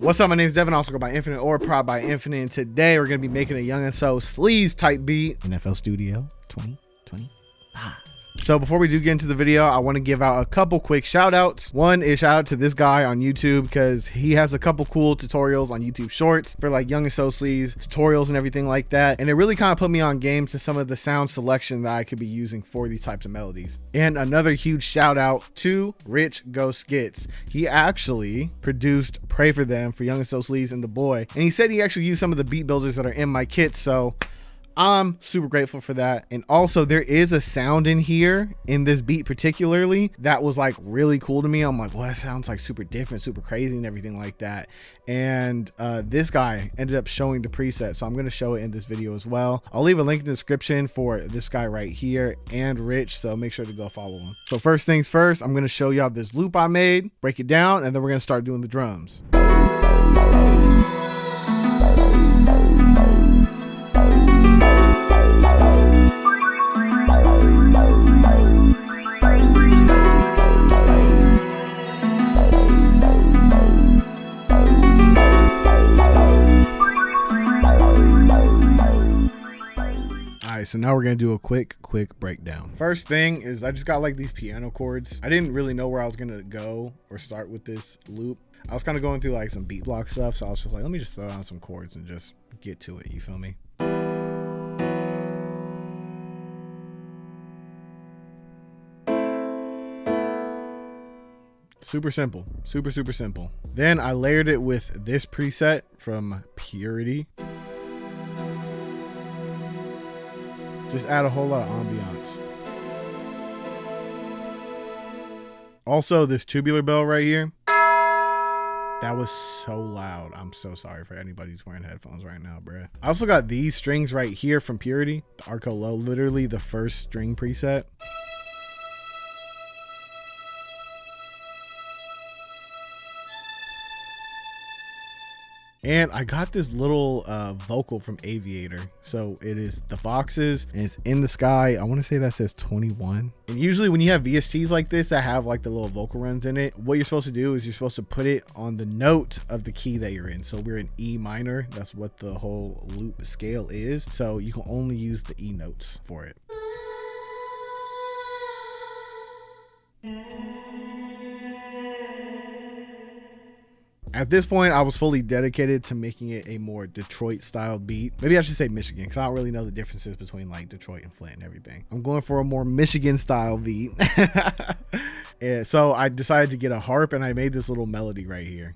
What's up? My name is Devin, also go by Infinite or Prod by Infinite, and today we're going to be making a YounginSoSleaze type beat in FL Studio 2025. So before we do get into the video, I want to give out a couple quick shout outs. One is shout out to this guy on YouTube because he has a couple cool tutorials on YouTube Shorts for like YounginSoSleaze tutorials and everything like that. And it really kind of put me on game to some of the sound selection that I could be using for these types of melodies. And another huge shout out to Rich Go Skits. He actually produced Pray For Them for YounginSoSleaze and the boy. And he said he actually used some of the beat builders that are in my kit. So I'm super grateful for that. And also there is a sound in here in this beat particularly that was like really cool to me. I'm like, well, that sounds like super different, super crazy and everything like that. And this guy ended up showing the preset, so I'm going to show it in this video as well. I'll leave a link in the description for this guy right here and Rich, so make sure to go follow him. So first things first, I'm going to show y'all this loop I made, break it down, and then we're going to start doing the drums. So now we're gonna do a quick breakdown. First thing is I just got like these piano chords. I didn't really know where I was gonna go or start with this loop. I was kind of going through like some beat block stuff, so I was just like, let me just throw on some chords and just get to it, you feel me? Super simple, super simple. Then I layered it with this preset from Purity. Just add a whole lot of ambiance. Also, this tubular bell right here, that was so loud. I'm so sorry for anybody who's wearing headphones right now, bruh. I also got these strings right here from Purity, the Arco Low, literally the first string preset. And I got this little vocal from Aviator. So it is the Foxes and it's In the Sky. I want to say that says 21. And usually when you have VSTs like this that have like the little vocal runs in it, what you're supposed to do is you're supposed to put it on the note of the key that you're in. So we're in E minor. That's what the whole loop scale is. So you can only use the E notes for it. At this point, I was fully dedicated to making it a more Detroit style beat. Maybe I should say Michigan, because I don't really know the differences between like Detroit and Flint and everything. I'm going for a more Michigan style beat. Yeah, so I decided to get a harp and I made this little melody right here.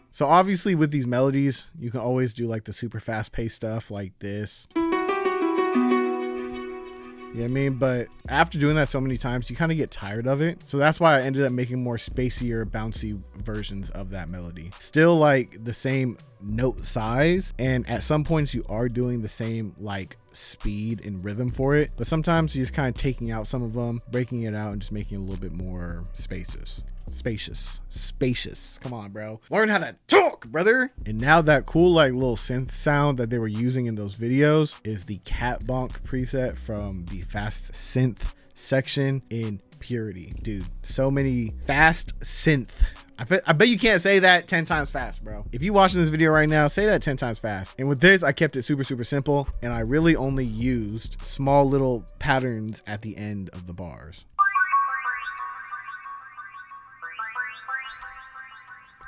So obviously with these melodies, you can always do like the super fast paced stuff like this. You know what I mean? But after doing that so many times, you kind of get tired of it. So that's why I ended up making more spacier, bouncy versions of that melody. Still like the same note size. And at some points you are doing the same like speed and rhythm for it. But sometimes you're just kind of taking out some of them, breaking it out and just making it a little bit more spacious. Come on, bro, learn how to talk, brother. And now that cool like little synth sound that they were using in those videos is the cat bonk preset from the fast synth section in Purity. Dude, so many fast synth. I bet you can't say that 10 times fast, bro. If you watching this video right now, say that 10 times fast. And with this, I kept it super simple, and I really only used small little patterns at the end of the bars.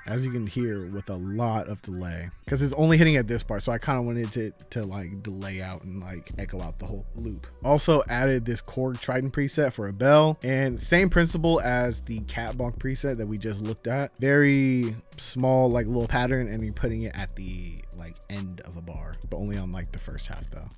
As you can hear, with a lot of delay, because it's only hitting at this part, so I kind of wanted it to like delay out and like echo out the whole loop. Also added this Korg Trident preset for a bell, and same principle as the cat bonk preset that we just looked at. Very small like little pattern, and you're putting it at the like end of a bar, but only on like the first half though.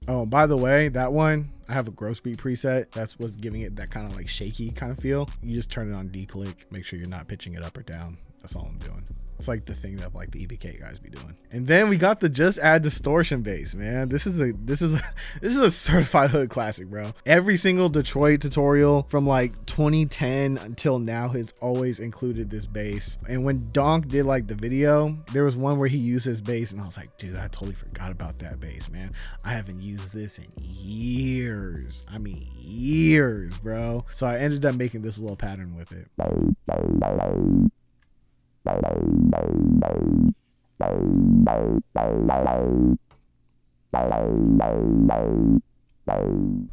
Oh, by the way, that one, I have a gross beat preset. That's what's giving it that kind of like shaky kind of feel. You just turn it on D-click, make sure you're not pitching it up or down. That's all I'm doing. It's like the thing that like the EBK guys be doing. And then we got the just add distortion bass, man. This is a certified hood classic, bro. Every single Detroit tutorial from like 2010 until now has always included this bass. And when Donk did like the video, there was one where he used his bass and I was like, dude, I totally forgot about that bass, man. I haven't used this in years. I mean years, bro. So I ended up making this little pattern with it.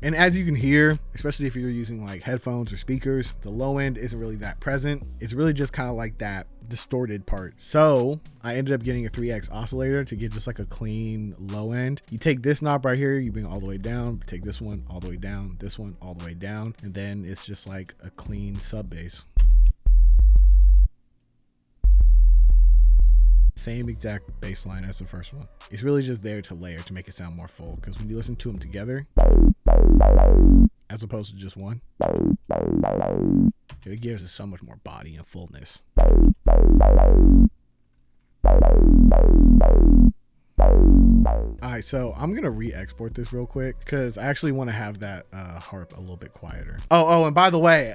And as you can hear, especially if you're using like headphones or speakers, the low end isn't really that present. It's really just kind of like that distorted part. So I ended up getting a 3X oscillator to get just like a clean low end. You take this knob right here, you bring it all the way down, take this one all the way down, this one all the way down, and then it's just like a clean sub bass. Same exact bass line as the first one. It's really just there to layer to make it sound more full, because when you listen to them together as opposed to just one, it gives us so much more body and fullness. Alright, so I'm gonna re-export this real quick because I actually want to have that harp a little bit quieter. Oh, and by the way,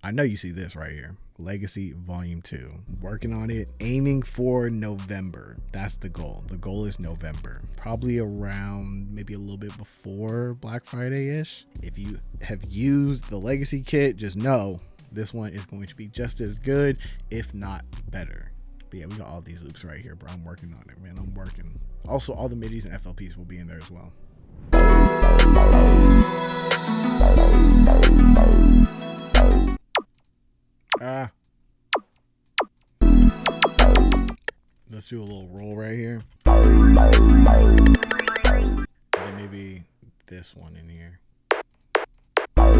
I know you see this right here. Legacy Volume 2. Working on it, aiming for November. That's the goal. The goal is November. Probably around maybe a little bit before Black Friday-ish. If you have used the Legacy kit, just know this one is going to be just as good, if not better. But yeah, we got all these loops right here, bro. I'm working on it, man. I'm working. Also, all the midis and FLPs will be in there as well. Let's do a little roll right here. And then maybe this one in here. Now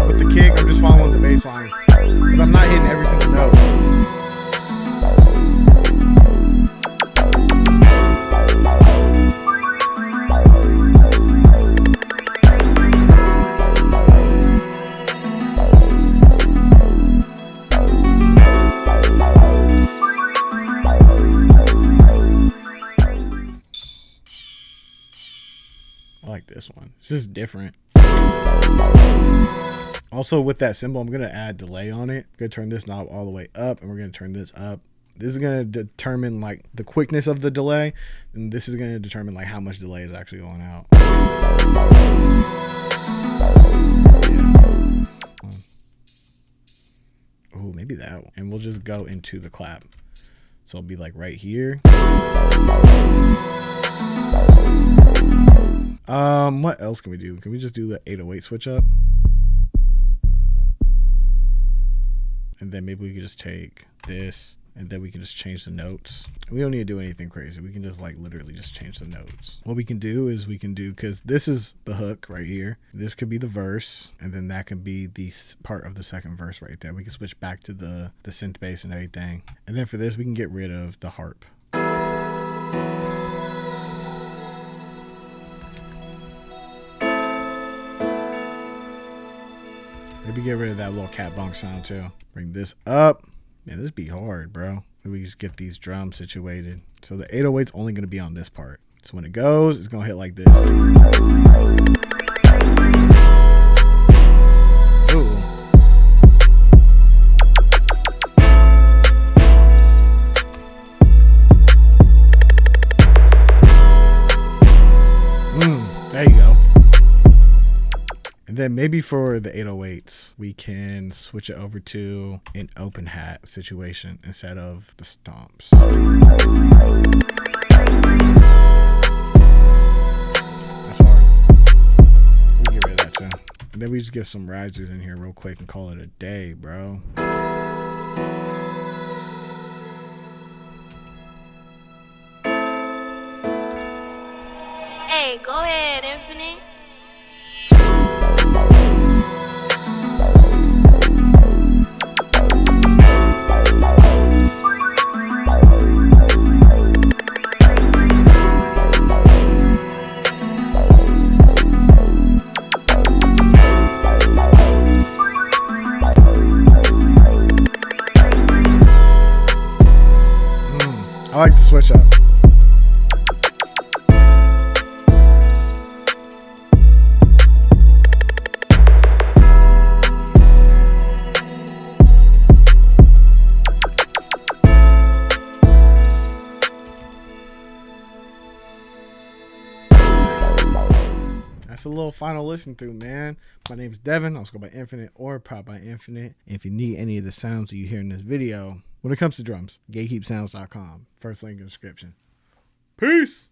with the kick, I'm just following the bass line, but I'm not hitting every single note. I like this one. This is different. Also with that cymbal, I'm going to add delay on it. I'm going to turn this knob all the way up and we're going to turn this up. This is going to determine like the quickness of the delay. And this is going to determine like how much delay is actually going out. Yeah. Oh, maybe that one. And we'll just go into the clap. So it'll be like right here. What else can we do? Can we just do the 808 switch up? And then maybe we could just take this and then we can just change the notes. We don't need to do anything crazy. We can just like literally just change the notes. What we can do is we can do, because this is the hook right here. This could be the verse, and then that can be the part of the second verse right there. We can switch back to the synth bass and everything. And then for this, we can get rid of the harp. Maybe get rid of that little cat bonk sound too. Bring this up. Man, this be hard, bro. Maybe we just get these drums situated. So the 808's only going to be on this part. So when it goes, it's going to hit like this. Ooh. There you go. And then maybe for the 808s, we can switch it over to an open hat situation instead of the stomps. That's hard. We can get rid of that too. And then we just get some risers in here real quick and call it a day, bro. Hey, go ahead, Infinite. I like to switch up. That's a little final listen through, man. My name's Devin. I also go by Infinite or Prop by Infinite. And if you need any of the sounds that you hear in this video, when it comes to drums, gatekeepsounds.com. First link in the description. Peace.